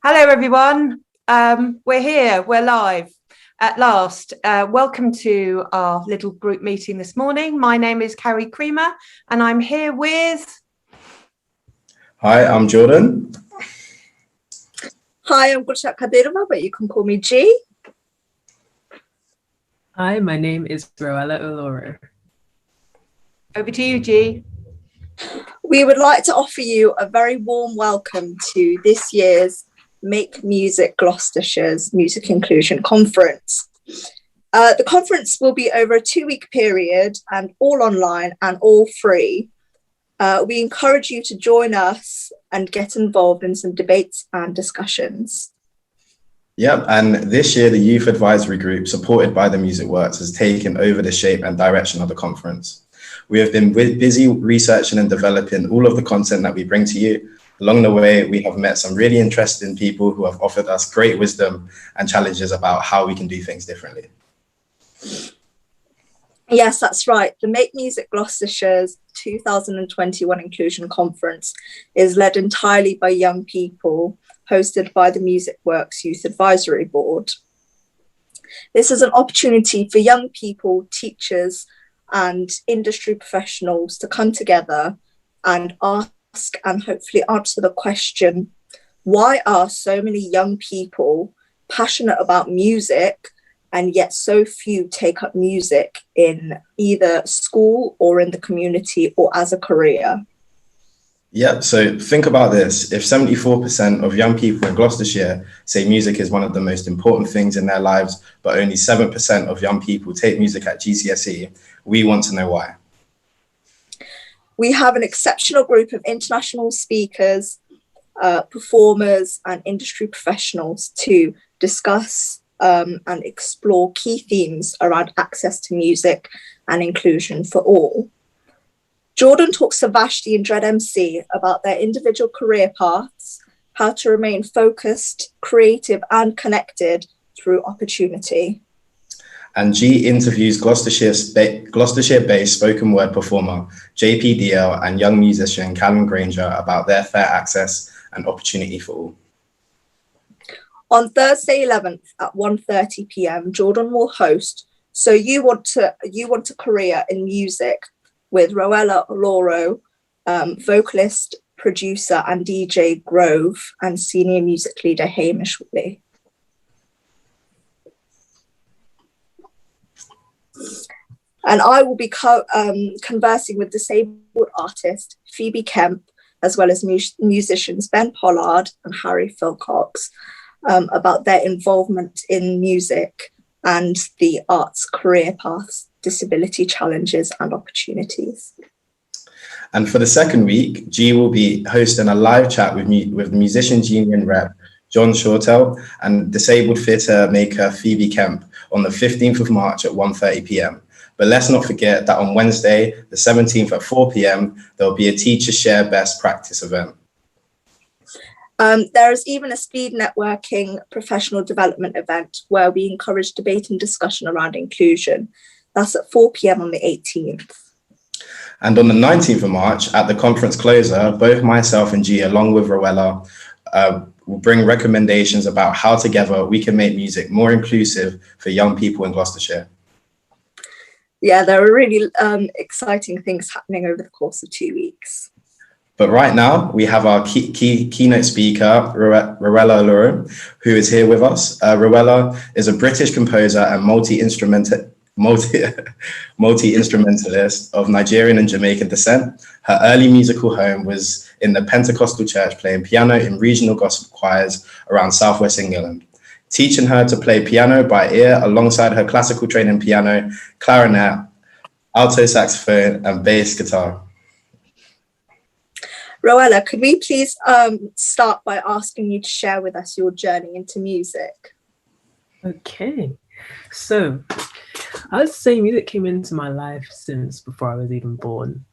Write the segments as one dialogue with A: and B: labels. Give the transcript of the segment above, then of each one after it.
A: Hello, everyone. We're here. We're live at last. Welcome to our little group meeting this morning. My name is Carrie Creamer, and I'm here with...
B: Hi, I'm Jordan.
C: Hi, I'm Gulshat Kadirova, but you can call me G.
D: Hi, my name is Roella Oloro.
A: Over to you, G.
C: We would like to offer you a very warm welcome to this year's Make Music Gloucestershire's Music Inclusion Conference. The conference will be over a 2-week period and all online and all free. We encourage you to join us and get involved in some debates and discussions.
B: Yep, and this year the Youth Advisory Group, supported by the Music Works, has taken over the shape and direction of the conference. We have been busy researching and developing all of the content that we bring to you. Along the way, we have met some really interesting people who have offered us great wisdom and challenges about how we can do things differently.
C: Yes, that's right. The Make Music Gloucestershire's 2021 Inclusion Conference is led entirely by young people, hosted by the Music Works Youth Advisory Board. This is an opportunity for young people, teachers, and industry professionals to come together and ask and hopefully answer the question, why are so many young people passionate about music and yet so few take up music in either school or in the community or as a career?
B: Yeah, so think about this. If 74% of young people in Gloucestershire say music is one of the most important things in their lives, but only 7% of young people take music at GCSE, we want to know why.
C: We have an exceptional group of international speakers, performers, and industry professionals to discuss and explore key themes around access to music and inclusion for all. Jordan talks to Vashti and Dread MC about their individual career paths, how to remain focused, creative, and connected through opportunity.
B: And G interviews Gloucestershire-based spoken word performer JPDL and young musician Callum Granger about their fair access and opportunity for all.
C: On Thursday 11th at 1:30 p.m, Jordan will host So You Want a Career in Music with Roella Oloro, vocalist, producer and DJ Grove, and senior music leader Hamish Woodley. And I will be conversing with disabled artist Phoebe Kemp, as well as musicians Ben Pollard and Harry Philcox, about their involvement in music and the arts career paths, disability challenges and opportunities.
B: And for the second week, G will be hosting a live chat with Musicians Union rep John Shortell and disabled theatre maker Phoebe Kemp on the 15th of March at 1:30 p.m. But let's not forget that on Wednesday, the 17th at 4 p.m, there'll be a Teacher Share Best Practice event.
C: There is even a speed networking professional development event where we encourage debate and discussion around inclusion. That's at 4 p.m. on the 18th.
B: And on the 19th of March, at the conference closer, both myself and G, along with Roella, will bring recommendations about how together we can make music more inclusive for young people in Gloucestershire.
C: Yeah, there are really exciting things happening over the course of 2 weeks.
B: But right now, we have our keynote speaker, Roella Oloro, who is here with us. Roella is a British composer and multi-instrumentalist of Nigerian and Jamaican descent. Her early musical home was in the Pentecostal church, playing piano in regional gospel choirs around Southwest England. Teaching her to play piano by ear alongside her classical training piano, clarinet, alto saxophone, and bass guitar.
C: Roella, could we please start by asking you to share with us your journey into music?
D: Okay, so I'd say music came into my life since before I was even born,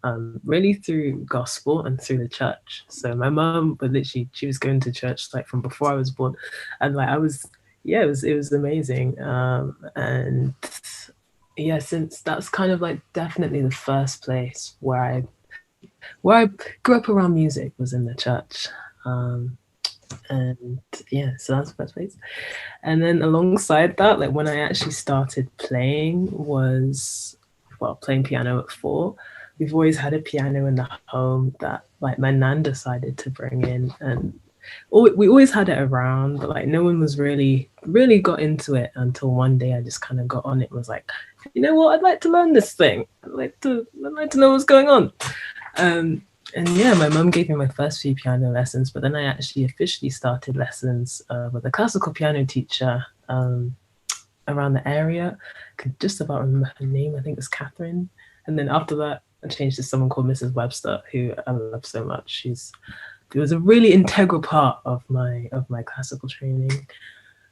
D: really through gospel and through the church. So my mum would literally, she was going to church like from before I was born, and like it was amazing. And yeah, since that's kind of like definitely the first place where I grew up around music was in the church. And yeah, so that's the first place. And then alongside that, like when I actually started playing was, well, playing piano at 4. We've always had a piano in the home that like my nan decided to bring in, and we always had it around, but like no one was really got into it until one day I just kind of got on it and was like, you know what, I'd like to learn this thing. I'd like to know what's going on. And yeah, my mum gave me my first few piano lessons, but then I actually officially started lessons with a classical piano teacher around the area. I could just about remember her name. I think it's Catherine. And then after that, I changed to someone called Mrs. Webster, who I love so much. It was a really integral part of my classical training.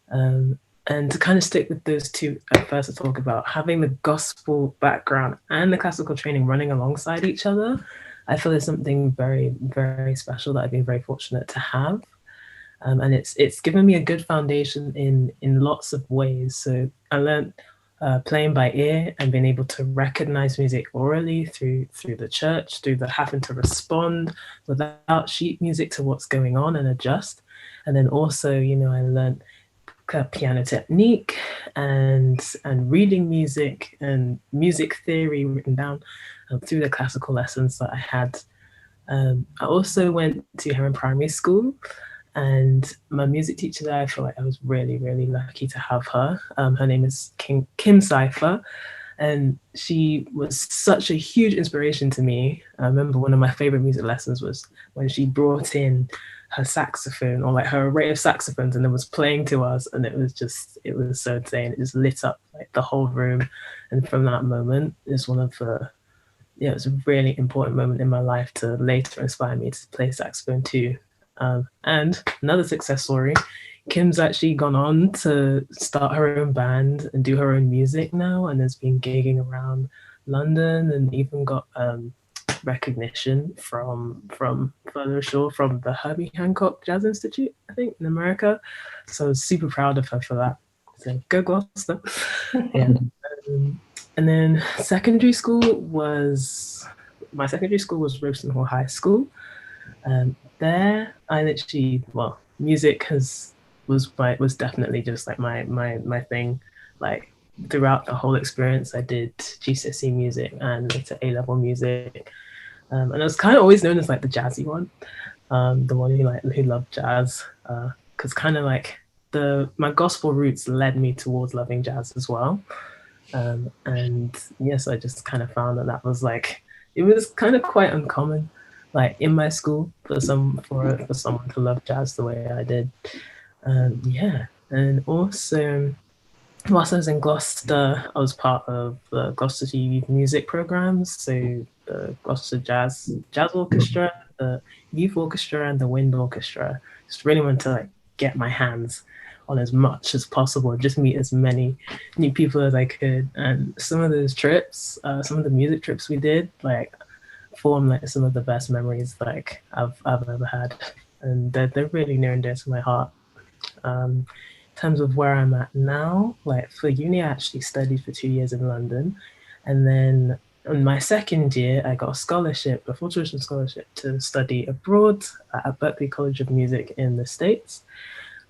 D: And to kind of stick with those two at first, to talk about having the gospel background and the classical training running alongside each other, I feel is something very, very special that I've been very fortunate to have. And it's given me a good foundation in lots of ways. So I learned playing by ear and being able to recognize music orally through the church, through the having to respond without sheet music to what's going on and adjust. And then also, I learned piano technique and reading music and music theory written down through the classical lessons that I had. I also went to Heron Primary School, and my music teacher there, I feel like I was really, really lucky to have her. Her name is Kim Cypher, and she was such a huge inspiration to me. I remember one of my favorite music lessons was when she brought in her saxophone, or like her array of saxophones, and then was playing to us, and it was so insane. It just lit up like the whole room. And from that moment, it's it was a really important moment in my life to later inspire me to play saxophone too. And another success story, Kim's actually gone on to start her own band and do her own music now, and has been gigging around London, and even got recognition from further ashore, from the Herbie Hancock Jazz Institute, I think, in America. So I was super proud of her for that. So go Gloucester. Yeah. And then my secondary school was Robeson Hall High School. There I literally, music was definitely just like my thing. Like throughout the whole experience, I did GCSE music and later A-level music. And I was kind of always known as like the jazzy one, the one who loved jazz, because kind of like my gospel roots led me towards loving jazz as well. And yes, I just kind of found that was like, it was kind of quite uncommon, like in my school, for someone to love jazz the way I did. Yeah, and also, whilst I was in Gloucester, I was part of the Gloucester Youth Music programs, so the Gloucester Jazz Orchestra, the Youth Orchestra, and the Wind Orchestra. Just really wanted to like get my hands on as much as possible, just meet as many new people as I could. And some of those trips, some of the music trips we did, like form like some of the best memories like I've ever had, and they're really near and dear to my heart. In terms of where I'm at now, like for uni, I actually studied for 2 years in London, and then in my second year, I got a full tuition scholarship to study abroad at Berklee College of Music in the States.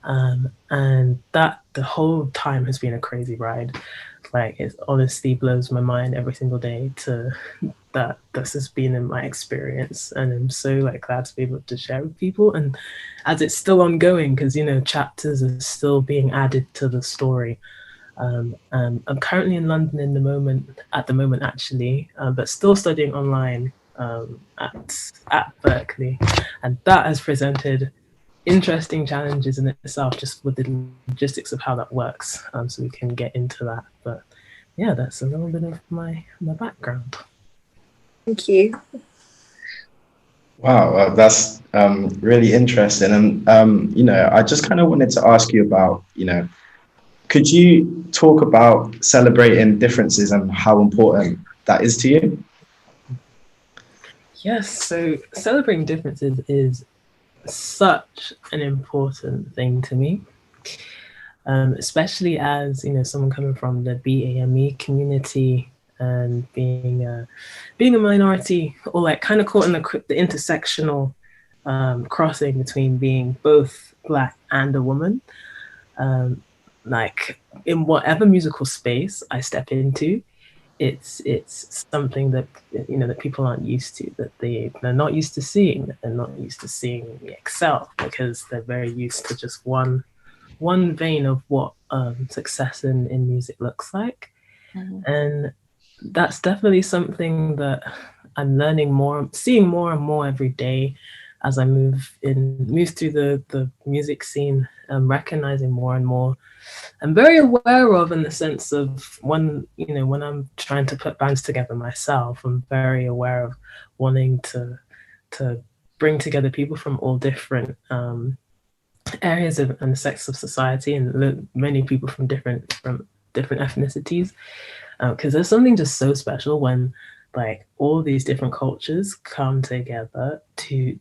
D: And that the whole time has been a crazy ride. Like it honestly blows my mind every single day to that this has been in my experience, and I'm so like glad to be able to share with people. And as it's still ongoing, because chapters are still being added to the story. I'm currently in London at the moment actually, but still studying online at Berklee, and that has presented interesting challenges in itself, just with the logistics of how that works. So we can get into that. But yeah, that's a little bit of my background.
C: Thank you.
B: Wow, that's really interesting. And I just kind of wanted to ask you about, could you talk about celebrating differences and how important that is to you?
D: Yes, so celebrating differences is such an important thing to me, especially as someone coming from the BAME community and being a minority, or like kind of caught in the intersectional crossing between being both Black and a woman. Like in whatever musical space I step into, it's something that that people aren't used to, that they're not used to seeing, that they're not used to seeing me excel, because they're very used to just one vein of what success in music looks like. And that's definitely something that I'm learning more, seeing more and more every day as I move through the music scene, recognizing more and more. I'm very aware of, in the sense of when I'm trying to put bands together myself, I'm very aware of wanting to bring together people from all different areas and sects of society, and many people from different ethnicities, because there's something just so special when like all these different cultures come together to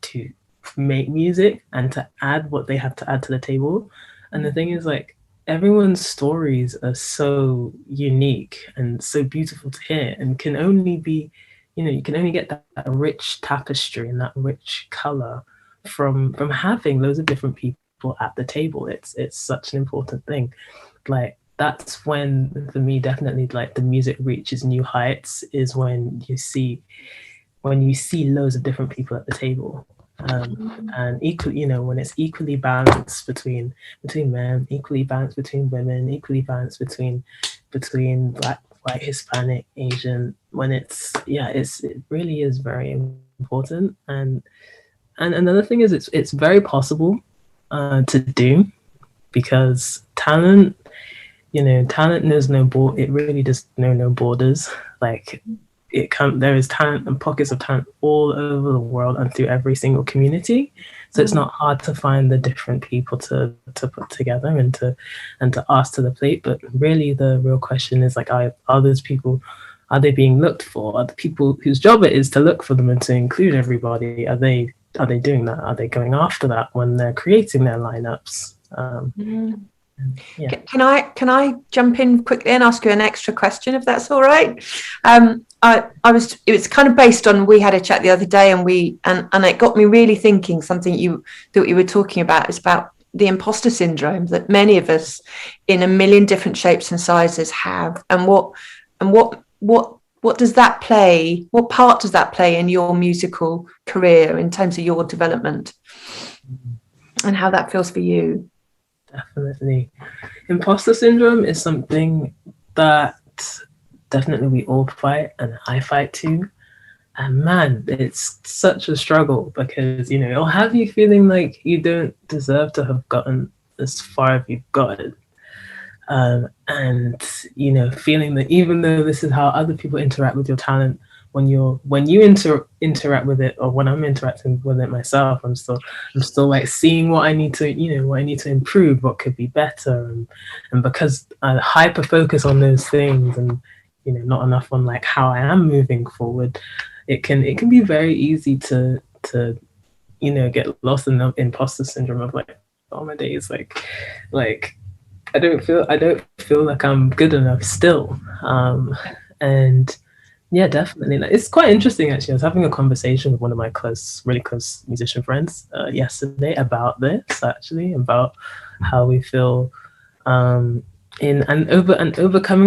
D: make music and to add what they have to add to the table. And the thing is, like, everyone's stories are so unique and so beautiful to hear, and can only be, you can only get that rich tapestry and that rich color from having loads of different people at the table. It's such an important thing. Like, that's when, for me, definitely, like, the music reaches new heights, is when you see loads of different people at the table. And equally, when it's equally balanced between men, equally balanced between women, equally balanced between Black, white, Hispanic, Asian, when it really is very important. And another thing is, it's very possible to do, because talent knows it really does know no borders. Like, there is talent and pockets of talent all over the world and through every single community. So it's not hard to find the different people to put together and to ask to the plate. But really, the real question is, like, are those people, are they being looked for? Are the people whose job it is to look for them and to include everybody, are they doing that? Are they going after that when they're creating their lineups? Yeah.
A: Can I jump in quickly and ask you an extra question, if that's all right? It was kind of based on, we had a chat the other day, and it got me really thinking. Something that you were talking about is about the imposter syndrome that many of us in a million different shapes and sizes have, and what does that play? What part does that play in your musical career in terms of your development, and how that feels for you?
D: Definitely. Imposter syndrome is something that definitely we all fight, and I fight too. And man, it's such a struggle, because, it'll have you feeling like you don't deserve to have gotten as far as you've gotten. And, feeling that even though this is how other people interact with your talent, when you interact with it, or when I'm interacting with it myself, I'm still like seeing what I need to improve, what could be better, and because I hyper focus on those things, and not enough on like how I am moving forward, it can be very easy to get lost in the imposter syndrome of like, oh my days, like I don't feel like I'm good enough still, and yeah, definitely. Like, it's quite interesting, actually. I was having a conversation with one of my really close musician friends yesterday about this, actually, about how we feel overcoming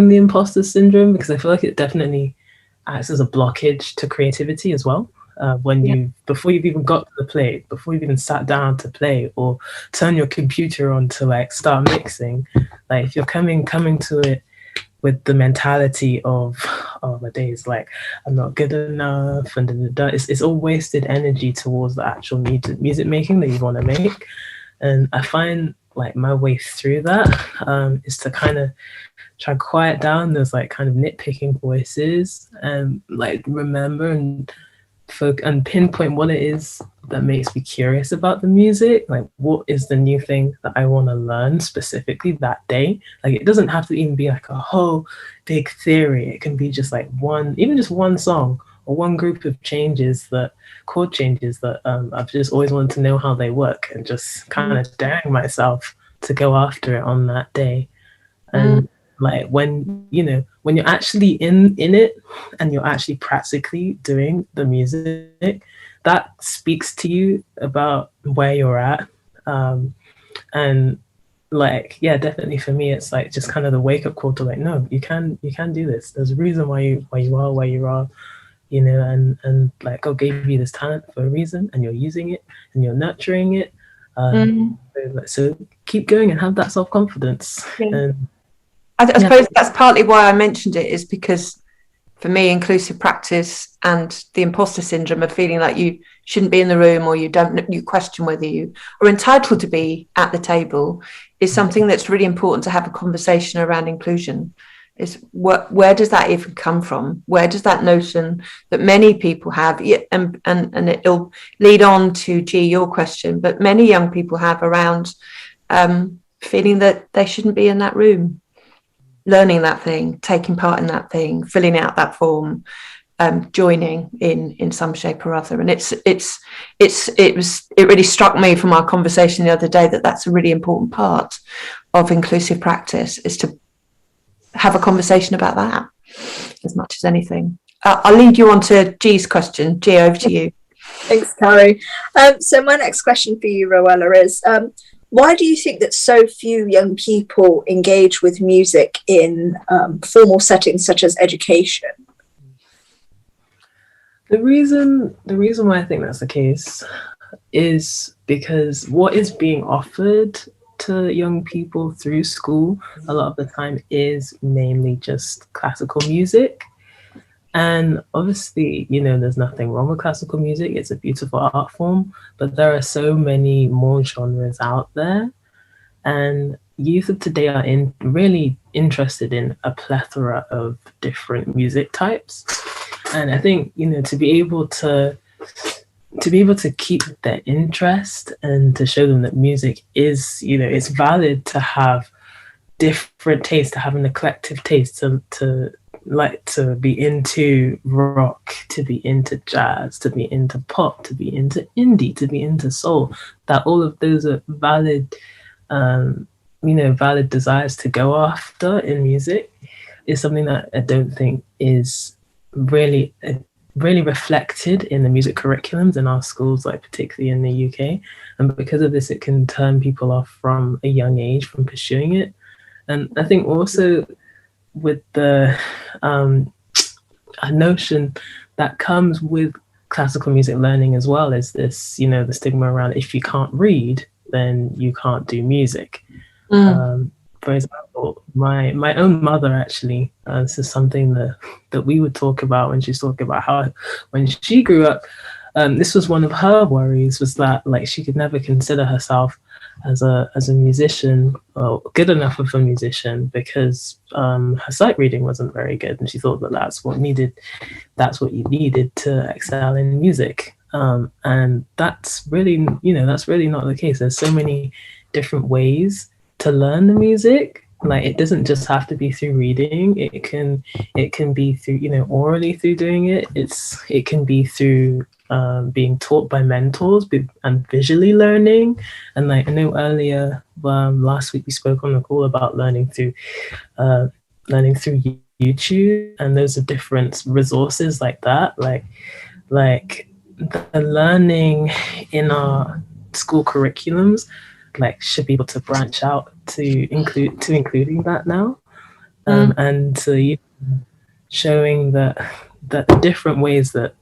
D: the imposter syndrome, because I feel like it definitely acts as a blockage to creativity as well. Before you've even got to the plate, before you've even sat down to play or turn your computer on to like start mixing, like if you're coming to it with the mentality of, oh my days, like I'm not good enough, and it's all wasted energy towards the actual music making that you want to make. And I find like my way through that is to kind of try and quiet down those like kind of nitpicking voices, and like remember and pinpoint what it is that makes me curious about the music. Like, what is the new thing that I want to learn specifically that day? Like, it doesn't have to even be like a whole big theory. It can be just like just one song or one group of chord changes that I've just always wanted to know how they work, and just kind of daring myself to go after it on that day. And like when you're actually in it, and you're actually practically doing the music, that speaks to you about where you're at. And like, yeah, definitely for me, it's like just kind of the wake up call to like, no, you can do this. There's a reason why you are where you are, you know, and like God gave you this talent for a reason, and you're using it and you're nurturing it. So keep going and have that self-confidence.
A: Yeah.
D: And
A: I suppose that's partly why I mentioned it, is because for me, inclusive practice and the imposter syndrome of feeling like you shouldn't be in the room, or you question whether you are entitled to be at the table, is something that's really important to have a conversation around inclusion. Is where does that even come from? Where does that notion that many people have, and it'll lead on to your question, but many young people have around feeling that they shouldn't be in that room, learning that thing, taking part in that thing, filling out that form, joining in some shape or other. And it really struck me from our conversation the other day that that's a really important part of inclusive practice, is to have a conversation about that as much as anything. I'll lead you on to G's question. G, over to you.
C: Thanks, Carrie. So my next question for you, Rowella, is why do you think that so few young people engage with music in formal settings such as education?
D: The reason why I think that's the case is because what is being offered to young people through school a lot of the time is mainly just classical music. And obviously, you know, there's nothing wrong with classical music. It's a beautiful art form, but there are so many more genres out there. And youth of today are really interested in a plethora of different music types. And I think, you know, to be able to keep their interest and to show them that music is, you know, it's valid to have different tastes, to have an eclectic taste, to be into rock, to be into jazz, to be into pop, to be into indie, to be into soul, that all of those are valid, valid desires to go after in music, is something that I don't think is really reflected in the music curriculums in our schools, like particularly in the UK. And because of this, it can turn people off from a young age from pursuing it. And I think also with the a notion that comes with classical music learning as well, is this, you know, the stigma around if you can't read, then you can't do music. For example, my own mother, actually, this is something that we would talk about when she's talking about how when she grew up, this was one of her worries, was that like she could never consider herself as a musician, or good enough of a musician, because her sight reading wasn't very good, and she thought that that's what you needed to excel in music. And that's really, you know, that's really not the case. There's so many different ways to learn the music. Like, it doesn't just have to be through reading. It can be through, you know, orally through doing it. It can be through being taught by mentors and visually learning. And like, I know earlier last week we spoke on the call about learning through YouTube, and those are different resources like that. Like the learning in our school curriculums like should be able to branch out to including that now, and to showing that the different ways that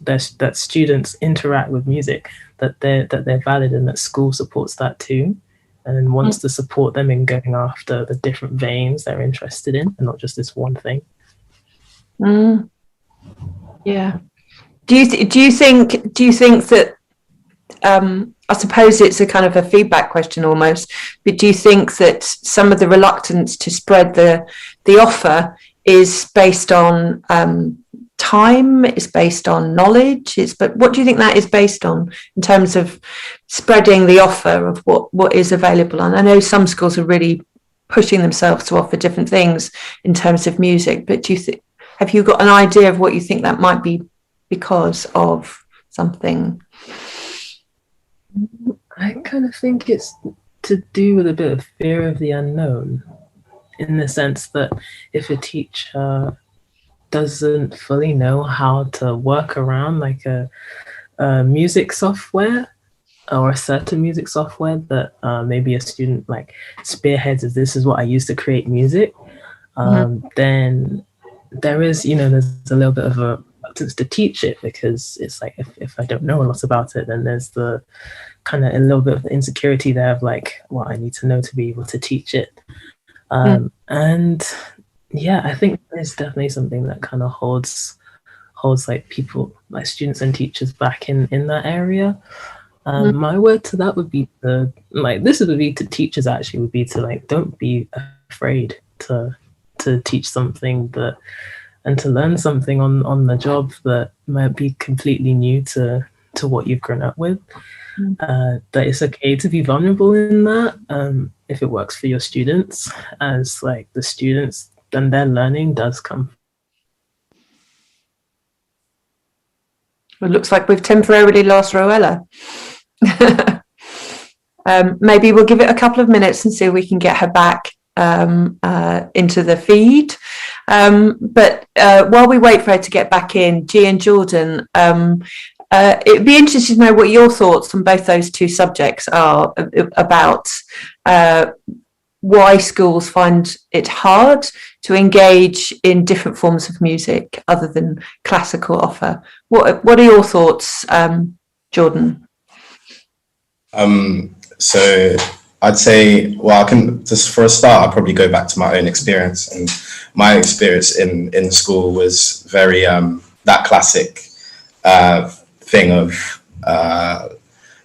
D: that students interact with music, that they're valid, and that school supports that too, and wants to support them in going after the different veins they're interested in, and not just this one thing.
A: Yeah. Do you think that I suppose it's a kind of a feedback question almost, but do you think that some of the reluctance to spread the offer is based on time, is based on knowledge, but what do you think that is based on in terms of spreading the offer of what is available? And I know some schools are really pushing themselves to offer different things in terms of music, but have you got an idea of what you think that might be because of something?
D: I kind of think it's to do with a bit of fear of the unknown, in the sense that if a teacher doesn't fully know how to work around like a music software or a certain music software that maybe a student like spearheads as this is what I use to create music, then there is, there's a little bit of a reluctance to teach it, because it's like if I don't know a lot about it, then there's the kind of a little bit of the insecurity there of like, well, I need to know to be able to teach it. And yeah, I think there's definitely something that kind of holds like people, like students and teachers back in that area. My word to that would be this would be to teachers, actually, would be to like, don't be afraid to teach something and to learn something on the job that might be completely new to what you've grown up with. That it's okay to be vulnerable in that, if it works for your students, as like the students and their learning does come.
A: It looks like we've temporarily lost Roella. Maybe we'll give it a couple of minutes and see if we can get her back into the feed. But while we wait for her to get back in, G and Jordan, it'd be interesting to know what your thoughts on both those two subjects are about why schools find it hard to engage in different forms of music other than classical offer. What are your thoughts, Jordan?
B: So I'd say, well, I can just, for a start, I'll probably go back to my own experience. And my experience in school was very that classic thing of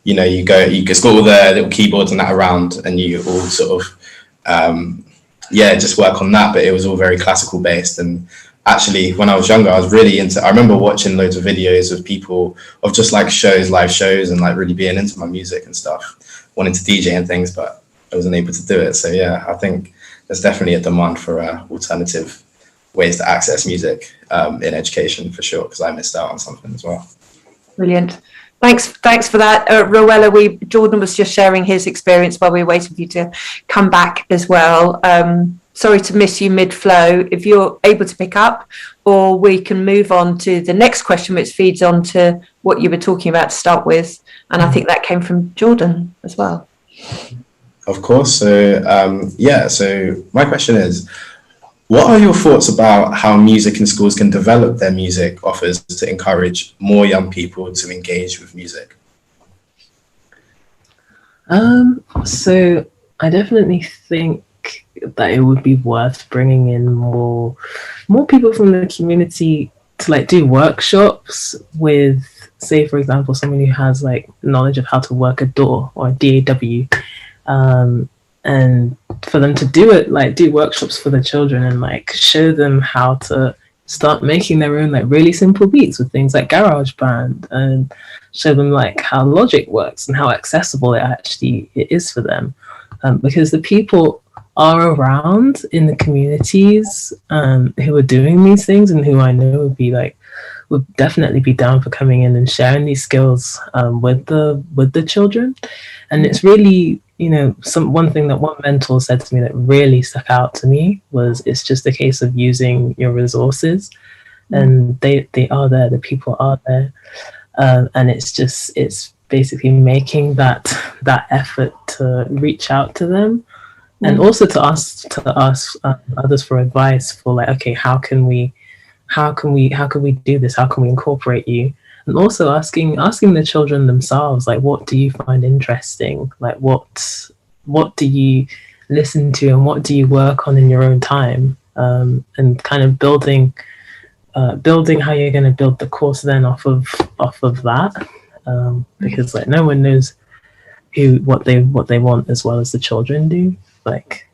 B: you got all the little keyboards and that around, and you all sort of just work on that. But it was all very classical based. And actually, when I was younger, I was really I remember watching loads of videos of people of just like live shows, and like really being into my music and stuff, wanting to DJ and things, but I wasn't able to do it. So yeah, I think there's definitely a demand for alternative ways to access music in education, for sure, because I missed out on something as well.
A: Brilliant. Thanks for that. Roella, Jordan was just sharing his experience while we were waiting for you to come back as well. Sorry to miss you mid-flow. If you're able to pick up, or we can move on to the next question, which feeds on to what you were talking about to start with. And I think that came from Jordan as well.
B: Of course. So my question is, what are your thoughts about how music in schools can develop their music offers to encourage more young people to engage with music?
D: So I definitely think that it would be worth bringing in more people from the community to like do workshops with, say, for example, someone who has like knowledge of how to work a DAW or a DAW, and for them to do workshops for the children and like show them how to start making their own like really simple beats with things like GarageBand, and show them like how Logic works and how accessible it is for them, because the people are around in the communities who are doing these things, and who I know would definitely be down for coming in and sharing these skills with the children. And it's really, one thing that one mentor said to me that really stuck out to me was, it's just a case of using your resources, and they are there, the people are there, and it's basically making that effort to reach out to them, and also to ask others for advice for like, okay, how can we do this? How can we incorporate you? And also asking the children themselves, like, what do you find interesting? Like, what do you listen to, and what do you work on in your own time? And kind of building how you're going to build the course then off of that, because like no one knows what they want as well as the children do. Like,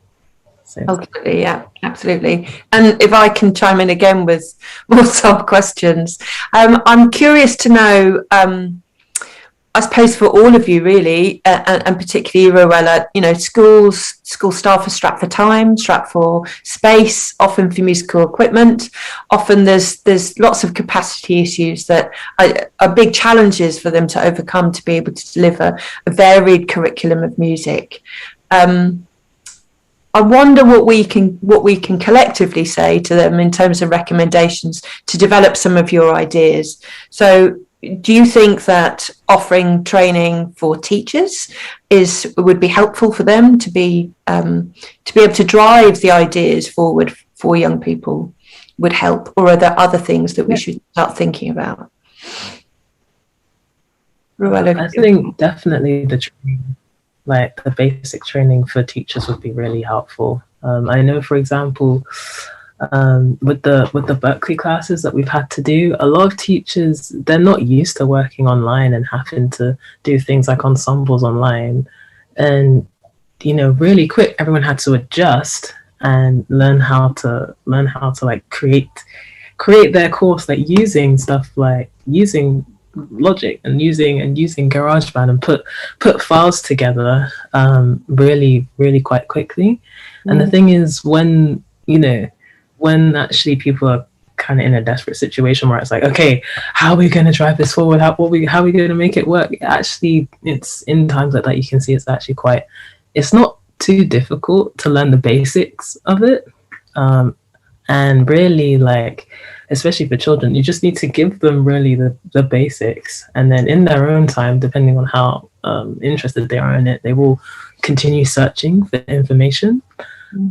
D: so.
A: Absolutely, yeah, absolutely. And if I can chime in again with more sub questions, I'm curious to know, I suppose for all of you really, and particularly Roella, school staff are strapped for time, strapped for space, often for musical equipment. Often there's lots of capacity issues that are big challenges for them to overcome to be able to deliver a varied curriculum of music. I wonder what we can collectively say to them in terms of recommendations to develop some of your ideas. So do you think that offering training for teachers would be helpful for them to be able to drive the ideas forward for young people? Would help, or are there other things that we should start thinking about?
D: I think definitely the training, like the basic training for teachers, would be really helpful. I know, for example, with the Berkeley classes that we've had to do, a lot of teachers, they're not used to working online and having to do things like ensembles online, and really quick everyone had to adjust and learn how to like create their course, like using stuff like using Logic and using GarageBand, and put files together really quite quickly. And the thing is, when actually people are kind of in a desperate situation where it's like, okay, how are we going to drive this forward? How are we going to make it work? Actually, it's in times like that you can see it's actually it's not too difficult to learn the basics of it. And really, like, especially for children, you just need to give them really the basics, and then in their own time, depending on how interested they are in it, they will continue searching for information.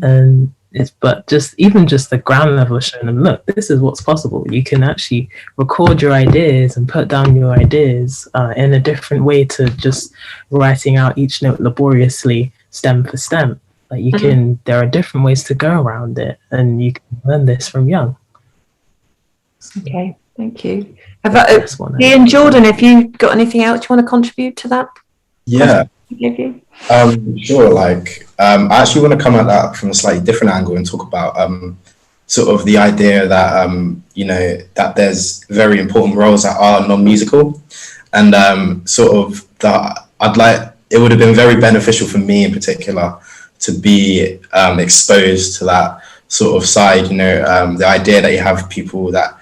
D: And but just the ground level of showing them, look, this is what's possible. You can actually record your ideas and put down your ideas in a different way to just writing out each note laboriously, stem for stem. Like you can, there are different ways to go around it, and you can learn this from young.
A: Okay, thank you. Ian, Jordan, if you got anything else you want to contribute to that?
B: Yeah. Sure. Like, I actually want to come at that from a slightly different angle and talk about sort of the idea that that there's very important roles that are non-musical, and sort of that it would have been very beneficial for me in particular to be exposed to that sort of side. The idea that you have people that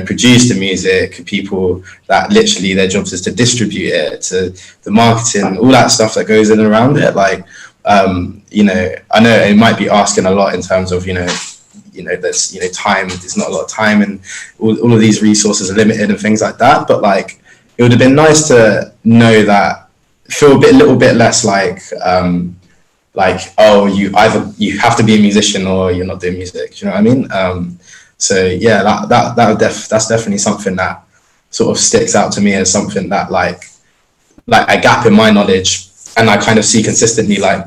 B: produce the music, people that literally their jobs is to distribute it, to the marketing, all that stuff that goes in around it. Like, I know it might be asking a lot in terms of, there's, time, there's not a lot of time, and all of these resources are limited and things like that. But like, it would have been nice to know that, feel a little bit less like, oh, you have to be a musician or you're not doing music. Do you know what I mean? So yeah, that's definitely something that sort of sticks out to me as something that like a gap in my knowledge, and I kind of see consistently, like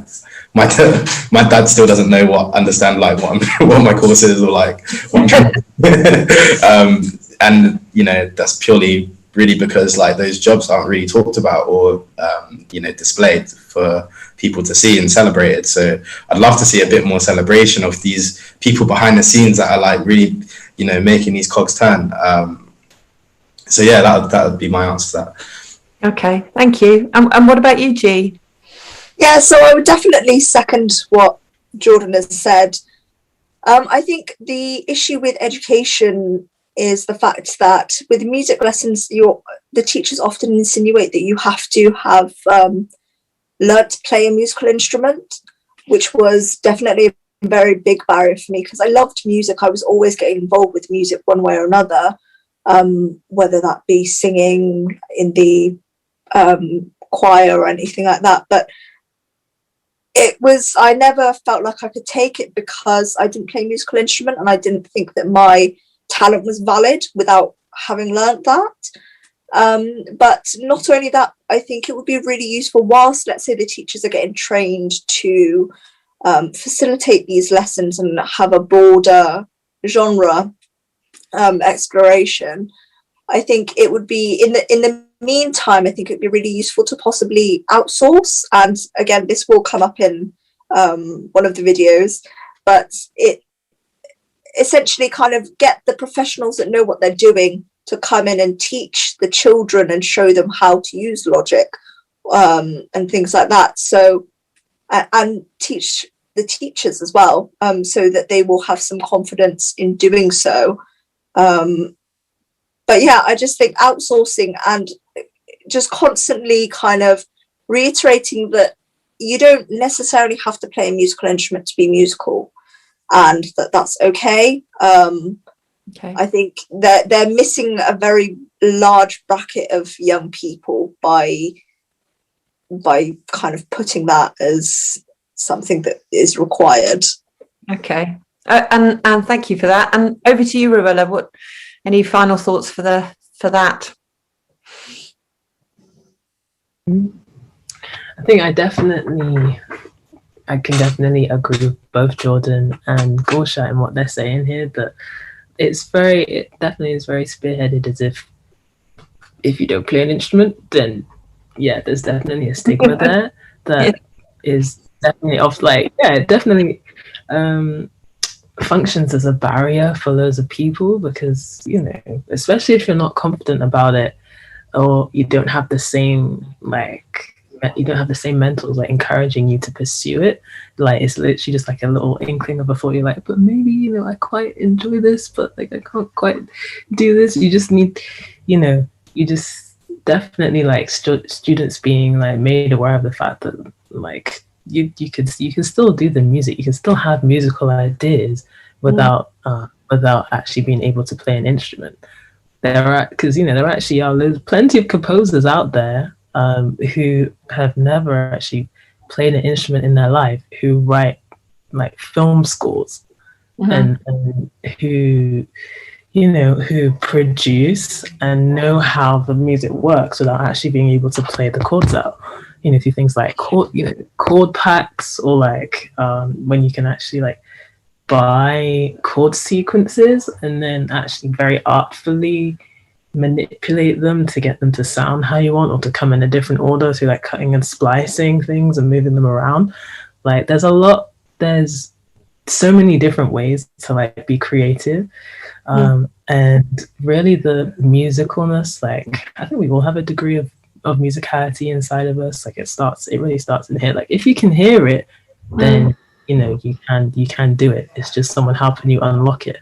B: my dad still doesn't understand like what my course is, or like what I'm trying and that's purely really because like those jobs aren't really talked about or displayed for people to see and celebrated. So I'd love to see a bit more celebration of these people behind the scenes that are like really making these cogs turn. So yeah, that would be my answer to that.
A: Okay, thank you. And what about you, G?
C: Yeah, so I would definitely second what Jordan has said. I think the issue with education is the fact that with music lessons, the teachers often insinuate that you have to have learnt to play a musical instrument, which was definitely a very big barrier for me because I loved music. I was always getting involved with music one way or another, whether that be singing in the choir or anything like that. But I never felt like I could take it because I didn't play a musical instrument, and I didn't think that my talent was valid without having learnt that. But not only that, I think it would be really useful whilst, let's say, the teachers are getting trained to facilitate these lessons and have a broader genre exploration. I think it would be in the meantime, I think it'd be really useful to possibly outsource. And again, this will come up in one of the videos, but it essentially kind of get the professionals that know what they're doing to come in and teach the children and show them how to use Logic and things like that. So, and teach the teachers as well, so that they will have some confidence in doing so. But yeah, I just think outsourcing and just constantly kind of reiterating that you don't necessarily have to play a musical instrument to be musical, and that's okay.
A: Okay.
C: I think that they're missing a very large bracket of young people by kind of putting that as something that is required.
A: Okay. And thank you for that. And over to you, Rowella. Any final thoughts for that?
D: I think I can definitely agree with both Jordan and Gorsha in what they're saying here, that it definitely is very spearheaded as if you don't play an instrument, then yeah, there's definitely a stigma there that is definitely it definitely functions as a barrier for loads of people, because, you know, especially if you're not confident about it, or you don't have the same mentals like encouraging you to pursue it. Like, it's literally just like a little inkling of a thought. You're like, but maybe, you know, I quite enjoy this, but like I can't quite do this. You just need, you know, you just definitely like students being like made aware of the fact that like you can still do the music, you can still have musical ideas without actually being able to play an instrument. Because, you know, there actually are plenty of composers out there who have never actually played an instrument in their life, who write like film scores, and who, you know, who produce and know how the music works without actually being able to play the chords out. You know, through things like chord packs, or like when you can actually like buy chord sequences and then actually very artfully manipulate them to get them to sound how you want, or to come in a different order through like cutting and splicing things and moving them around. Like there's so many different ways to like be creative. And really the musicalness, like I think we all have a degree of musicality inside of us. Like it really starts in here. Like if you can hear it, then you know you can do it. It's just someone helping you unlock it.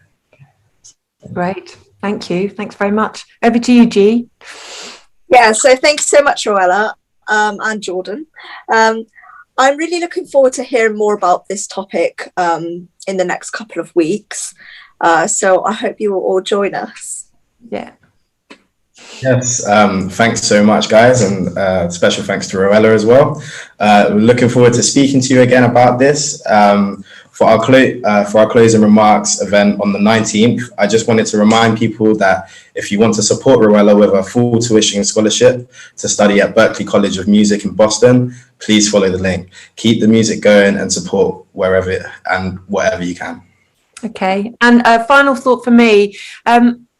A: Great, thank you. Thanks very much. Over to you, G.
C: Yeah, so thanks so much, Rowella, and Jordan. I'm really looking forward to hearing more about this topic in the next couple of weeks. So I hope you will all join us.
A: Yeah.
B: Yes, thanks so much, guys, and special thanks to Rowella as well. We're looking forward to speaking to you again about this. For our closing remarks event on the 19th, I just wanted to remind people that if you want to support Rowella with a full tuition scholarship to study at Berklee College of Music in Boston, please follow the link. Keep the music going and support wherever and whatever you can.
A: Okay, and a final thought for me,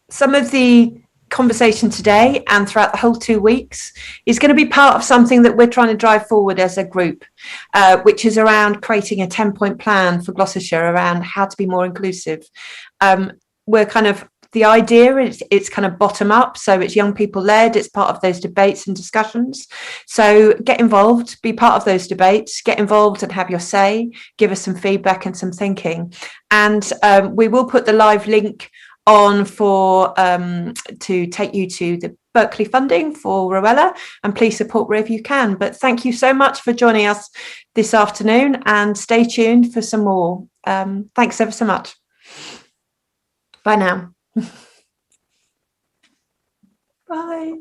A: some of the conversation today and throughout the whole 2 weeks is going to be part of something that we're trying to drive forward as a group, which is around creating a 10-point plan for Gloucestershire around how to be more inclusive. We're kind of, the idea is it's kind of bottom up, so it's young people led, it's part of those debates and discussions. So get involved, be part of those debates, get involved and have your say, give us some feedback and some thinking. And we will put the live link on for to take you to the Berklee funding for Rowella, and please support wherever you can. But thank you so much for joining us this afternoon, and stay tuned for some more. Thanks ever so much. Bye now. Bye.